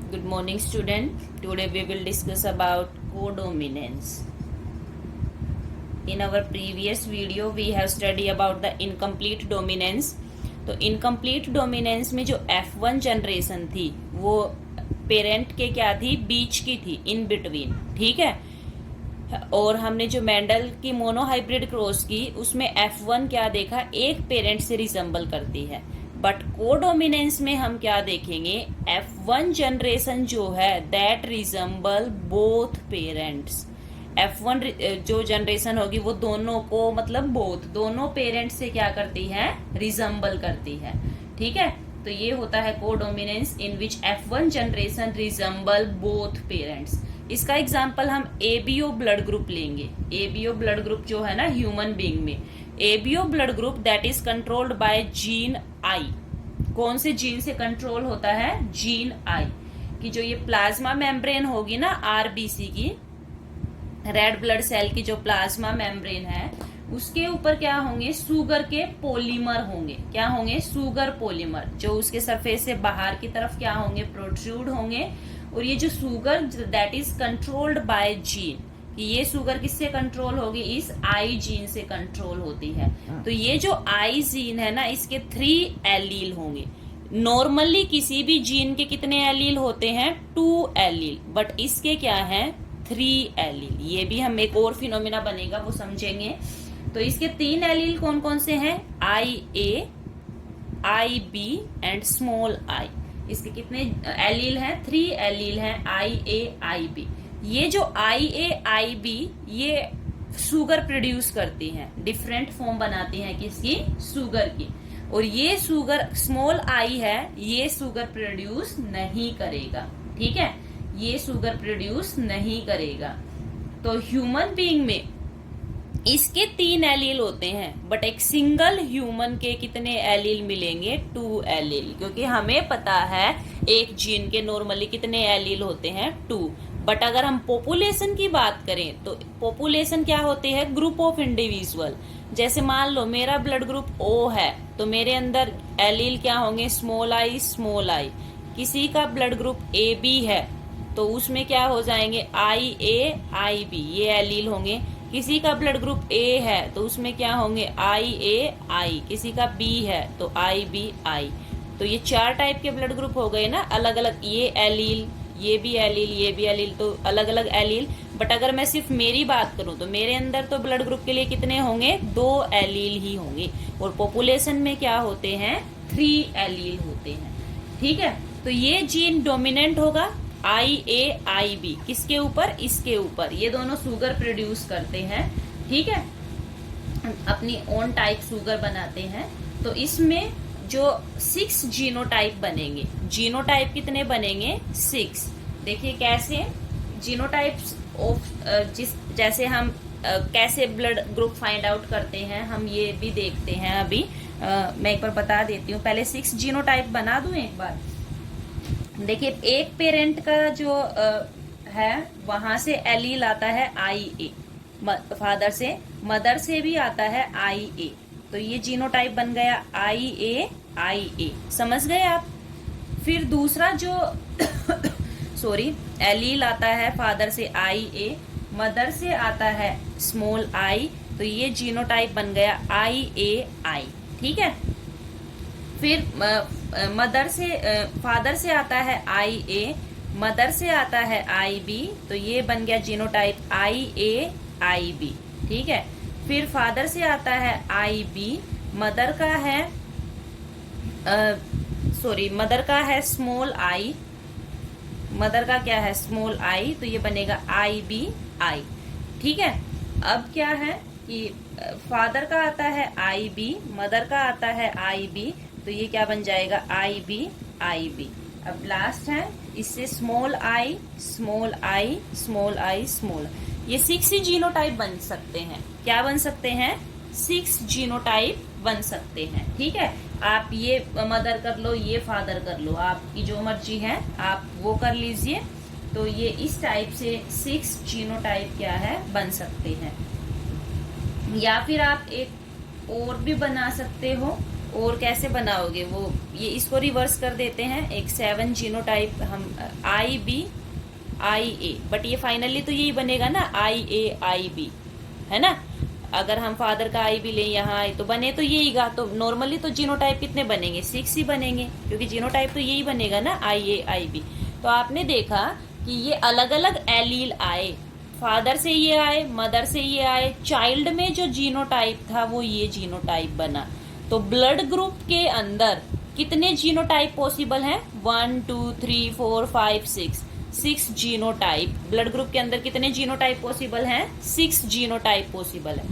Good morning, student. Today we will discuss about codominance. In our previous video, we have studied about the incomplete dominance. तो incomplete dominance में जो F1 generation थी वो parent के क्या थी, बीच की थी, इन बिटवीन, ठीक है। और हमने जो मेंडल की मोनोहाइब्रिड क्रॉस की उसमें F1 क्या देखा, एक पेरेंट से रिसेंबल करती है। बट कोडोमिनेंस में हम क्या देखेंगे, F1 जनरेशन जो है that resemble both parents. F1 जो जनरेशन होगी वो दोनों को, मतलब दोनों पेरेंट्स से क्या करती है, रिजेंबल करती है, ठीक है। तो ये होता है कोडोमिनेंस इन विच F1 generation resemble both parents. इसका एग्जाम्पल हम एबीओ ब्लड ग्रुप लेंगे। एबीओ ब्लड ग्रुप जो है ना ह्यूमन बीइंग में, ABO blood group that is controlled by gene I. कौन से जीन से कंट्रोल होता है, जीन आई की। जो ये प्लाज्मा मेम्ब्रेन होगी ना आरबीसी की, रेड ब्लड सेल की जो प्लाज्मा मेम्ब्रेन है उसके ऊपर क्या होंगे, शुगर के पॉलीमर होंगे। क्या होंगे, शुगर पॉलीमर, जो उसके सरफेस से बाहर की तरफ क्या होंगे, प्रोट्रूड होंगे। और ये जो sugar that is controlled by gene, कि ये शुगर किससे कंट्रोल होगी, इस आई जीन से कंट्रोल होती है। तो ये जो आई जीन है ना, इसके 3 एलील होंगे। नॉर्मली किसी भी जीन के कितने एलील होते हैं, 2 एलील, बट इसके क्या है, 3 एलील। ये भी हम एक और फिनोमिना बनेगा वो समझेंगे। तो इसके 3 एलील कौन कौन से हैं, आई ए, आई बी एंड स्मॉल आई। इसके कितने एलील हैं, 3 एलील हैं, आई ए आई बी। ये जो आई ए आई बी ये शुगर प्रोड्यूस करती हैं, डिफरेंट फॉर्म बनाती हैं किसकी, शुगर की। और ये शुगर स्मॉल आई है, ये शुगर प्रोड्यूस नहीं करेगा, ठीक है, ये शुगर प्रोड्यूस नहीं करेगा। तो ह्यूमन बीइंग में इसके 3 एलील होते हैं, बट एक सिंगल ह्यूमन के कितने एलील मिलेंगे, 2 एलील। क्योंकि हमें पता है एक जीन के नॉर्मली कितने एलील होते हैं, 2। बट अगर हम पॉपुलेशन की बात करें तो पॉपुलेशन क्या होती है, ग्रुप ऑफ इंडिविजुअल। जैसे मान लो मेरा ब्लड ग्रुप O है तो मेरे अंदर एलील क्या होंगे, स्मॉल आई स्मॉल आई। किसी का ब्लड ग्रुप AB है तो उसमें क्या हो जाएंगे, आई ए आई बी, ये एलील होंगे। किसी का ब्लड ग्रुप A है तो उसमें क्या होंगे, आई ए आई। किसी का B है तो आई बी आई। तो ये 4 टाइप के ब्लड ग्रुप हो गए ना, अलग अलग, ये एलील, ये भी एलील, ये भी एलील, तो अलग अलग एलील। बट अगर मैं सिर्फ मेरी बात करूं तो मेरे अंदर तो ब्लड ग्रुप के लिए कितने होंगे, 2 एलील ही होंगे। और पॉपुलेशन में क्या होते हैं, 3 एलील होते हैं, ठीक है। तो ये जीन डोमिनेंट होगा आई ए आई बी, किसके ऊपर, इसके ऊपर। ये दोनों शुगर प्रोड्यूस करते हैं, ठीक है, अपनी ओन टाइप शुगर बनाते हैं। तो इसमें जो 6 जीनोटाइप बनेंगे, जीनोटाइप कितने बनेंगे, 6। देखिए कैसे जीनोटाइप्स ऑफ, जैसे हम कैसे ब्लड ग्रुप फाइंड आउट करते हैं, हम ये भी देखते हैं अभी। मैं एक बार बता देती हूँ, पहले 6 जीनोटाइप बना दूं एक बार। देखिए एक पेरेंट का जो है वहां से एलील आता है आई ए, फादर से, मदर से भी आता है आई ए। तो ये जीनोटाइप बन गया आई ए, समझ गए आप। फिर दूसरा जो सॉरी, एलील आता है फादर से आई ए, मदर से आता है स्मॉल आई। तो ये जीनोटाइप बन गया आई ए आई, ठीक है। फिर मदर से, फादर से आता है आई ए, मदर से आता है आई बी। तो ये बन गया जीनोटाइप आई ए आई बी, ठीक है। फिर फादर से आता है आई बी, मदर का है मदर का है स्मॉल आई, मदर का क्या है, स्मॉल आई। तो ये बनेगा आई बी आई, ठीक है। अब क्या है कि फादर का आता है आई बी, मदर का आता है आई बी। तो ये क्या बन जाएगा, आई बी आई बी। अब लास्ट है, इससे small I small I small I small. ये 6 ही जीनोटाइप बन सकते हैं। क्या बन सकते हैं, 6 जीनोटाइप बन सकते हैं, ठीक है। आप ये मदर कर लो, ये फादर कर लो, आपकी जो मर्जी है आप वो कर लीजिए। तो ये इस टाइप से 6 जीनोटाइप क्या है, बन सकते हैं। या फिर आप एक और भी बना सकते हो, और कैसे बनाओगे वो, ये इसको रिवर्स कर देते हैं, एक 7 जीनोटाइप हम IA, बट ये फाइनली तो यही बनेगा ना IA है ना। अगर हम फादर का आई भी लें यहाँ तो बने तो यहीगा, तो नॉर्मली तो जीनोटाइप कितने बनेंगे, 6 ही बनेंगे, क्योंकि जीनोटाइप तो यही बनेगा ना IA। तो आपने देखा कि ये अलग अलग एलील आए, फादर से ये आए, मदर से ये आए, चाइल्ड में जो जीनोटाइप था वो ये जीनोटाइप बना। तो ब्लड ग्रुप के अंदर कितने जीनोटाइप पॉसिबल हैं, 1 2 3 4 5 6 जीनोटाइप। ब्लड ग्रुप के अंदर कितने जीनोटाइप पॉसिबल हैं, 6 जीनोटाइप पॉसिबल है।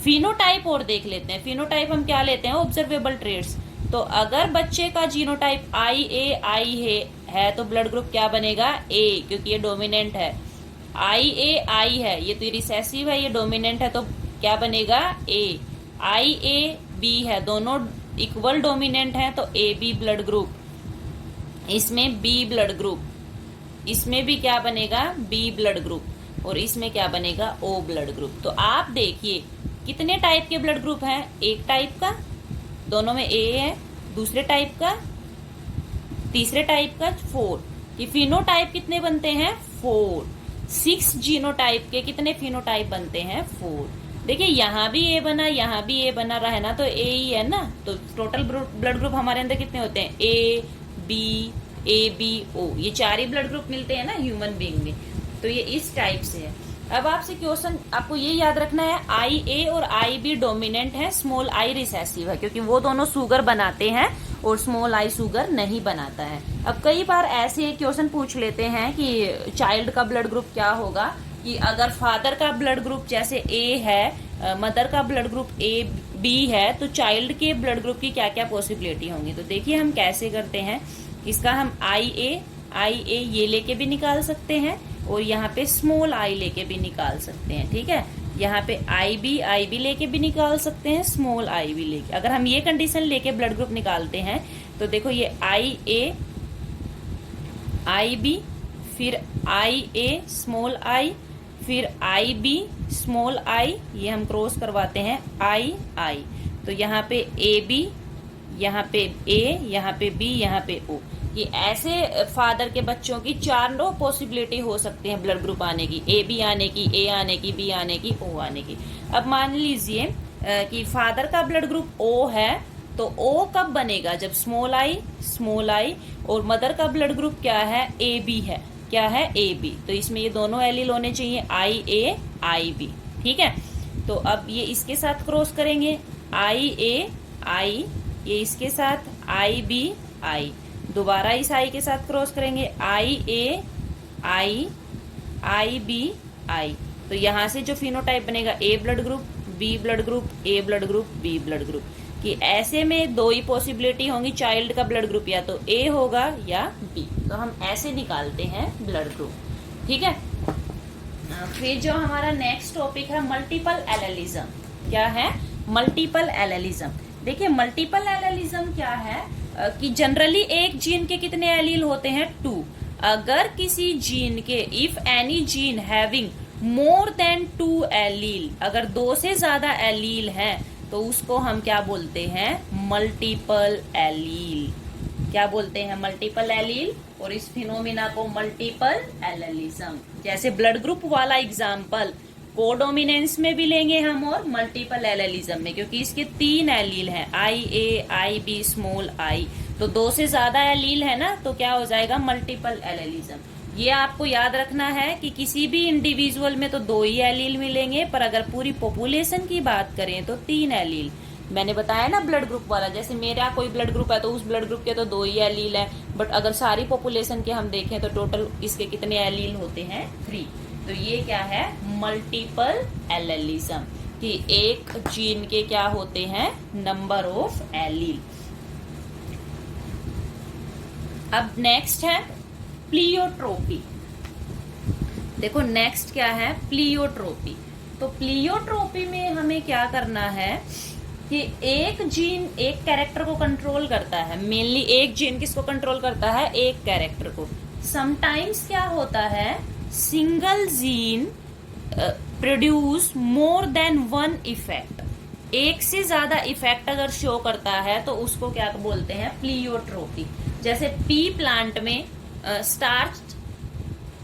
फिनोटाइप और देख लेते हैं, फिनोटाइप हम क्या लेते हैं, ऑब्जर्वेबल ट्रेट्स। तो अगर बच्चे का जीनोटाइप IA है तो ब्लड ग्रुप क्या बनेगा, A, क्योंकि ये डोमिनेंट है। IA है, ये तो रिसेसिव है, ये डोमिनेंट है, तो क्या बनेगा A। IAB है, दोनों इक्वल डोमिनेंट है, तो AB ब्लड ग्रुप। इसमें B ब्लड ग्रुप, इसमें भी क्या बनेगा, B ब्लड ग्रुप, और इसमें क्या बनेगा, O ब्लड ग्रुप। तो आप देखिए कितने टाइप के ब्लड ग्रुप हैं, एक टाइप का, दोनों में A है, दूसरे टाइप का, तीसरे टाइप का, 4। कि फिनोटाइप कितने बनते हैं, 4। 6 जीनोटाइप के कितने फिनोटाइप बनते हैं, 4। देखिए यहाँ भी A बना, यहाँ भी A बना रहा है ना, तो A ही है ना। तो टोटल ब्लड ग्रुप हमारे अंदर कितने होते हैं, ABO, ये 4 ही ब्लड ग्रुप मिलते हैं ना ह्यूमन बीइंग में। तो ये इस टाइप से है। अब आपसे क्वेश्चन, आपको ये याद रखना है, IA और IB डोमिनेंट है, स्मॉल I रिसेसिव है, क्योंकि वो दोनों शुगर बनाते हैं और स्मॉल I शुगर नहीं बनाता है। अब कई बार ऐसे क्वेश्चन पूछ लेते हैं कि चाइल्ड का ब्लड ग्रुप क्या होगा, कि अगर फादर का ब्लड ग्रुप जैसे A है, मदर का ब्लड ग्रुप AB है, तो चाइल्ड के ब्लड ग्रुप की क्या क्या पॉसिबिलिटी होंगी। तो देखिए हम कैसे करते हैं इसका, हम IA ये लेके भी निकाल सकते हैं, और यहाँ पे स्मॉल I लेके भी निकाल सकते हैं, ठीक है। यहाँ पे IB लेके भी निकाल सकते हैं, स्मॉल I भी लेके। अगर हम ये कंडीशन लेके ब्लड ग्रुप निकालते हैं तो देखो ये IA IB, फिर IA स्मॉल I, फिर IB स्मॉल I, ये हम क्रॉस करवाते हैं I। तो यहाँ पे AB, यहाँ पे A, यहाँ पे B, यहाँ पे O। ये ऐसे फादर के बच्चों की 4 पॉसिबिलिटी हो सकती है ब्लड ग्रुप आने की, AB आने की, A आने की, B आने की, O आने की। अब मान लीजिए कि फादर का ब्लड ग्रुप O है, तो O कब बनेगा, जब स्मॉल I, और मदर का ब्लड ग्रुप क्या है, AB है, क्या है, AB। तो इसमें ये दोनों एलील होने चाहिए, IA IB, ठीक है। तो अब ये इसके साथ क्रॉस करेंगे, IA ये इसके साथ IB दोबारा इस I के साथ क्रॉस करेंगे, IA IB तो यहाँ से जो फिनोटाइप बनेगा, A blood group, B blood group, A blood group, B blood group. कि ऐसे में 2 ही पॉसिबिलिटी होंगी, चाइल्ड का ब्लड ग्रुप या तो A होगा या B। तो हम ऐसे निकालते हैं ब्लड ग्रुप, ठीक है। फिर जो हमारा नेक्स्ट टॉपिक है मल्टीपल एलेलिज्म। क्या है, मल्टीपल एलेलिज्म। देखिए मल्टीपल एलेलिज्म क्या है, कि जनरली एक जीन के कितने एलील होते हैं, 2। अगर किसी जीन के, if any gene having more than 2 allele, अगर 2 से ज्यादा एलील हैं तो उसको हम क्या बोलते हैं, मल्टीपल एलील। क्या बोलते हैं, मल्टीपल एलील। और इस फिनोमिना को मल्टीपल एलेलिज्म, जैसे ब्लड ग्रुप वाला एग्जाम्पल कोडोमिनेंस में भी लेंगे हम और मल्टीपल एलेलिज्म में, क्योंकि इसके 3 एलील हैं, IA IB स्मॉल I। तो 2 से ज्यादा एलील है ना, तो क्या हो जाएगा, मल्टीपल एलेलिज्म। ये आपको याद रखना है कि किसी भी इंडिविजुअल में तो 2 ही एलील मिलेंगे, पर अगर पूरी पॉपुलेशन की बात करें तो 3 एलील। मैंने बताया ना ब्लड ग्रुप वाला, जैसे मेरा कोई ब्लड ग्रुप है तो उस ब्लड ग्रुप के तो 2 ही एलील है, बट अगर सारी पॉपुलेशन के हम देखें तो टोटल इसके कितने एलील होते हैं, 3। तो ये क्या है, मल्टीपल एलेलिज्म, कि एक जीन के क्या होते हैं, नंबर ऑफ एलील। अब नेक्स्ट है प्लियोट्रोपी। देखो नेक्स्ट क्या है, प्लियोट्रोपी। तो प्लियोट्रोपी में हमें क्या करना है कि एक जीन एक कैरेक्टर को कंट्रोल करता है, मेनली एक जीन किसको कंट्रोल करता है, एक कैरेक्टर को। समटाइम्स क्या होता है, single gene produce more than 1 effect. एक से ज्यादा इफेक्ट अगर शो करता है तो उसको क्या बोलते हैं, प्लियोट्रोपी। जैसे पी प्लांट में स्टार्च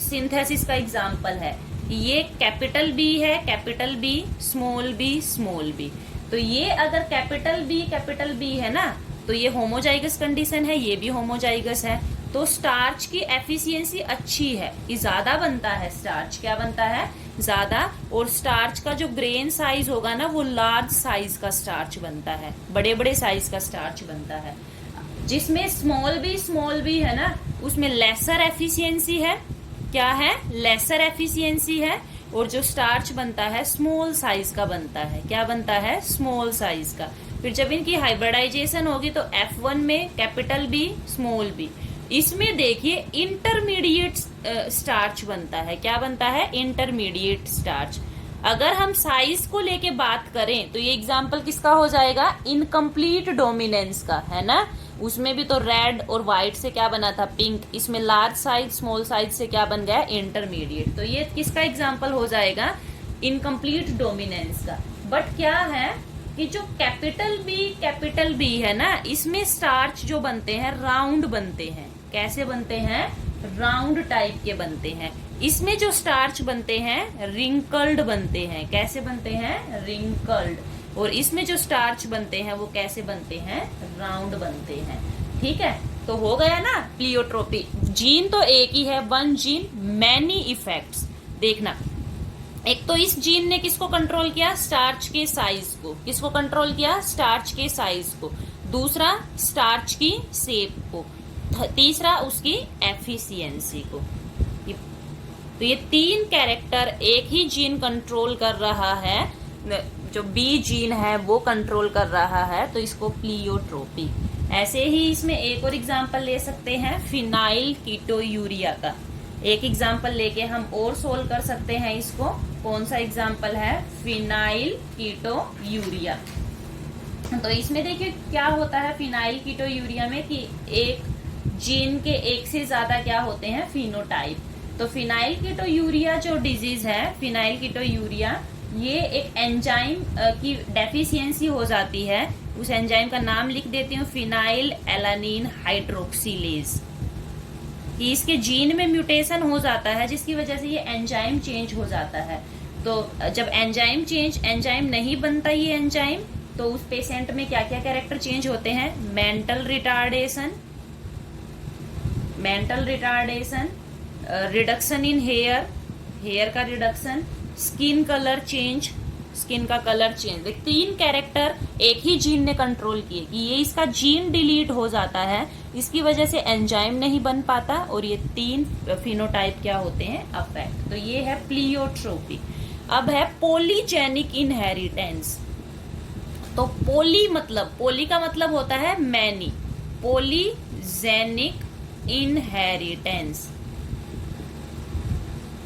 सिंथेसिस का एग्जाम्पल है, ये कैपिटल बी है, capital B, small B, small B. तो ये अगर कैपिटल बी है ना, तो ये होमोजाइगस कंडीशन है, ये भी होमोजाइगस है। तो स्टार्च की एफिशिएंसी अच्छी है, ये ज्यादा बनता है स्टार्च, क्या बनता है, ज्यादा। और स्टार्च का जो ग्रेन साइज होगा ना, वो लार्ज साइज का स्टार्च बनता है, बड़े बड़े साइज का स्टार्च बनता है। जिसमें स्मॉल बी है ना, उसमें लेसर एफिशिएंसी है, क्या है, लेसर एफिशिएंसी है। और जो स्टार्च बनता है स्मॉल साइज का बनता है, क्या बनता है, स्मॉल साइज का। फिर जब इनकी हाइब्रिडाइजेशन होगी तो F1 में कैपिटल बी, स्मॉल बी, इसमें देखिए इंटरमीडिएट स्टार्च बनता है, क्या बनता है, इंटरमीडिएट स्टार्च। अगर हम साइज को लेके बात करें तो ये एग्जाम्पल किसका हो जाएगा, इनकम्प्लीट डोमिनेंस का, है ना। उसमें भी तो रेड और व्हाइट से क्या बना था, पिंक। इसमें लार्ज साइज स्मॉल साइज से क्या बन गया, इंटरमीडिएट। तो ये किसका एग्जाम्पल हो जाएगा, इनकम्प्लीट डोमिनेंस का। बट क्या है कि जो कैपिटल बी है ना, इसमें स्टार्च जो बनते हैं राउंड बनते हैं, कैसे बनते हैं, राउंड टाइप के बनते हैं। इसमें जो स्टार्च बनते हैं रिंकल्ड बनते हैं, कैसे बनते हैं, रिंकल्ड। और इसमें जो स्टार्च बनते हैं वो कैसे बनते हैं, राउंड बनते हैं। ठीक है, तो हो गया ना प्लियोट्रोपी। जीन तो एक ही है, वन जीन मैनी इफेक्ट्स। देखना, एक तो इस जीन ने किसको कंट्रोल किया, स्टार्च के साइज को, किसको कंट्रोल किया, स्टार्च के साइज को। दूसरा स्टार्च की शेप को। तीसरा उसकी एफिशिएंसी को। तो ये तीन कैरेक्टर एक ही जीन कंट्रोल कर रहा है, जो बी जीन है वो कंट्रोल कर रहा है, तो इसको प्लियोट्रोपी। ऐसे ही इसमें एक और एग्जांपल ले सकते हैं फिनाइल कीटोयूरिया का। एक एग्जांपल लेके हम और सोल्व कर सकते हैं इसको। कौन सा एग्जांपल है, फिनाइल कीटोयूरिया। तो इसमें देखिए क्या होता है फिनाइल कीटोयूरिया में, कि एक जीन के एक से ज्यादा क्या होते हैं, फिनोटाइप। तो फिनाइल कीटोयूरिया जो डिजीज है, फिनाइल कीटोयूरिया, ये एक एंजाइम की डेफिशिएंसी हो जाती है। उस एंजाइम का नाम लिख देती हूँ, फिनाइल एलानिन हाइड्रोक्सिलेज। कि इसके जीन में म्यूटेशन हो जाता है, जिसकी वजह से ये एंजाइम चेंज हो जाता है। तो जब एंजाइम नहीं बनता ये एंजाइम, तो उस पेशेंट में क्या क्या कैरेक्टर चेंज होते हैं, mental retardation, reduction in hair का रिडक्शन, स्किन का कलर चेंज। तीन कैरेक्टर एक ही जीन ने कंट्रोल किए, कि ये इसका जीन डिलीट हो जाता है, इसकी वजह से एंजाइम नहीं बन पाता, और ये तीन फिनोटाइप क्या होते हैं, अफेक्ट। तो ये है प्लियोट्रोपी। अब है पॉलीजेनिक इनहेरिटेंस। तो पोली का मतलब होता है मैनी, पॉलीजेनिक इनहेरिटेंस।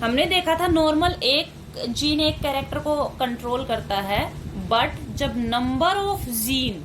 हमने देखा था नॉर्मल एक जीन एक कैरेक्टर को कंट्रोल करता है, बट जब number of gene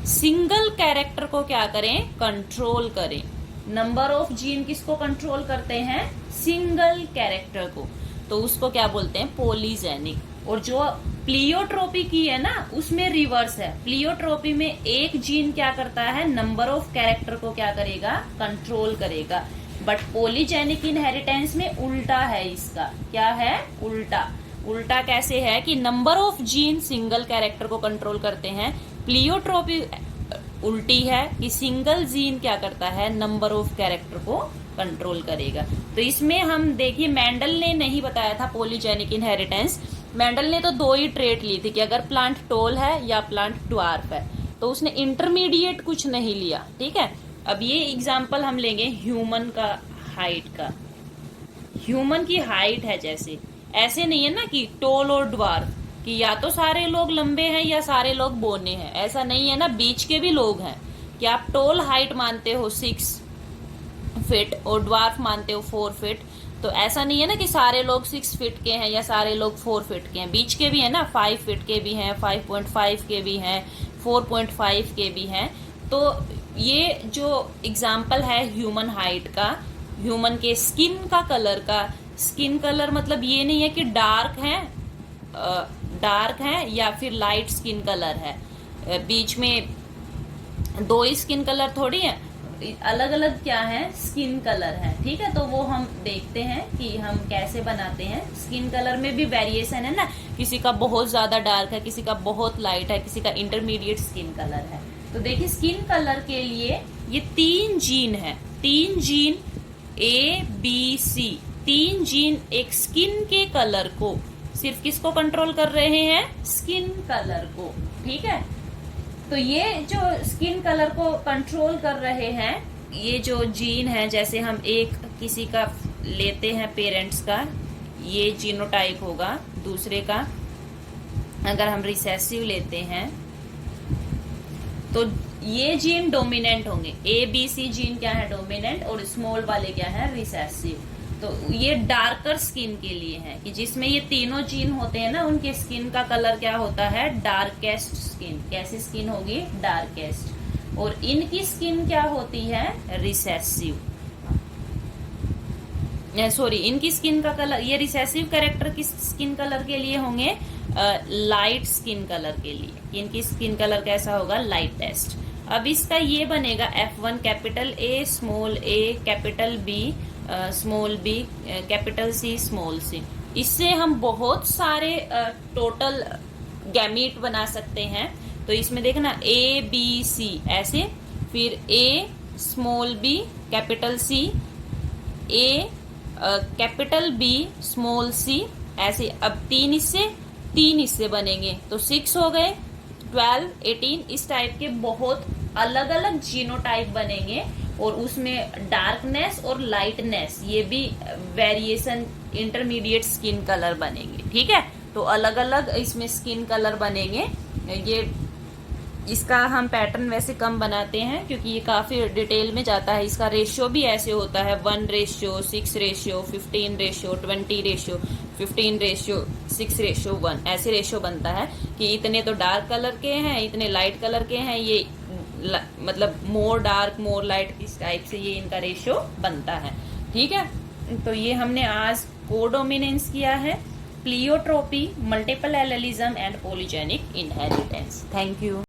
single character को क्या करें, कंट्रोल करें। नंबर ऑफ जीन किसको कंट्रोल करते हैं, सिंगल कैरेक्टर को, तो उसको क्या बोलते हैं, पॉलीजेनिक। और जो प्लियोट्रोपी की है ना, उसमें रिवर्स है। प्लियोट्रोपी में एक जीन क्या करता है, नंबर ऑफ कैरेक्टर को क्या करेगा, कंट्रोल करेगा। बट पॉलीजेनिक इनहेरिटेंस में उल्टा है इसका, क्या है, उल्टा कैसे है, कि number of gene single character को कंट्रोल करते हैं। प्लियोट्रोपी उल्टी है, कि सिंगल जीन क्या करता है, नंबर ऑफ कैरेक्टर को कंट्रोल करेगा। तो इसमें हम देखिए, मेंडल ने नहीं बताया था पॉलीजेनिक इनहेरिटेंस। मेंडल ने तो दो ही ट्रेट ली थी, कि अगर प्लांट टॉल है या प्लांट ड्वार्फ है, तो उसने इंटरमीडिएट कुछ नहीं लिया। ठीक है, अब ये एग्जाम्पल हम लेंगे ह्यूमन का हाइट का। ह्यूमन की हाइट है जैसे, ऐसे नहीं है ना कि टॉल और ड्वार्फ, कि या तो सारे लोग लंबे हैं या सारे लोग बोने हैं, ऐसा नहीं है ना, बीच के भी लोग हैं। कि आप टॉल हाइट मानते हो 6 फीट और ड्वार्फ मानते हो 4 फीट, तो ऐसा नहीं है ना कि सारे लोग 6 फीट के हैं या सारे लोग 4 फीट के हैं, बीच के भी है ना, 5 फीट के भी हैं, 5.5 के भी हैं, 4.5 के भी हैं। तो ये जो एग्जाम्पल है ह्यूमन हाइट का, ह्यूमन के स्किन का कलर का, स्किन कलर मतलब ये नहीं है कि डार्क है, डार्क है या फिर लाइट स्किन कलर है, बीच में दो ही स्किन कलर थोड़ी है, अलग अलग क्या है स्किन कलर है। ठीक है, तो वो हम देखते हैं कि हम कैसे बनाते हैं। स्किन कलर में भी वेरिएशन है ना, किसी का बहुत ज्यादा डार्क है, किसी का बहुत लाइट है, किसी का इंटरमीडिएट स्किन कलर है। तो देखिए स्किन कलर के लिए ये 3 जीन है, 3 जीन ABC, 3 जीन एक स्किन के कलर को, सिर्फ किसको कंट्रोल कर रहे हैं, स्किन कलर को। ठीक है, तो ये जो स्किन कलर को कंट्रोल कर रहे हैं, ये जो जीन है, जैसे हम एक किसी का लेते हैं पेरेंट्स का, ये जीनोटाइप होगा, दूसरे का अगर हम रिसेसिव लेते हैं तो ये जीन डोमिनेंट होंगे। ABC जीन क्या है, डोमिनेंट, और स्मॉल वाले क्या है, रिसेसिव। तो ये डार्कर स्किन के लिए है कि जिसमें ये तीनों जीन होते हैं ना, उनके स्किन का कलर क्या होता है, डार्केस्ट स्किन। कैसी स्किन होगी, डार्केस्ट। और इनकी स्किन क्या होती है, रिसेसिव। सॉरी, इनकी स्किन का कलर, ये रिसेसिव कैरेक्टर किस स्किन कलर के लिए होंगे, लाइट स्किन कलर के लिए। इनकी स्किन कलर कैसा होगा, लाइटेस्ट। अब इसका ये बनेगा F1 capital A small a capital B small b capital C small c। इससे हम बहुत सारे टोटल गैमीट बना सकते हैं। तो इसमें देखना ABC ऐसे, फिर A small b capital C, A capital B small c ऐसे। अब 3 हिस्से बनेंगे तो 6 हो गए, 12, 18, इस टाइप के बहुत अलग अलग जीनोटाइप बनेंगे। और उसमें डार्कनेस और लाइटनेस, ये भी वेरिएशन, इंटरमीडिएट स्किन कलर बनेंगे। ठीक है, तो अलग अलग इसमें स्किन कलर बनेंगे। ये इसका हम पैटर्न वैसे कम बनाते हैं क्योंकि ये काफी डिटेल में जाता है। इसका रेशियो भी ऐसे होता है 1:6, 15:15, 20:15, 15:6, ऐसे रेशियो बनता है कि इतने तो डार्क कलर के हैं, इतने लाइट कलर के हैं, ये मतलब मोर डार्क मोर लाइट, इस टाइप से ये इनका रेशियो बनता है। ठीक है, तो ये हमने आज कोडोमिनेंस किया है, pleiotropy, multiple allelism and polygenic inheritance. Thank you.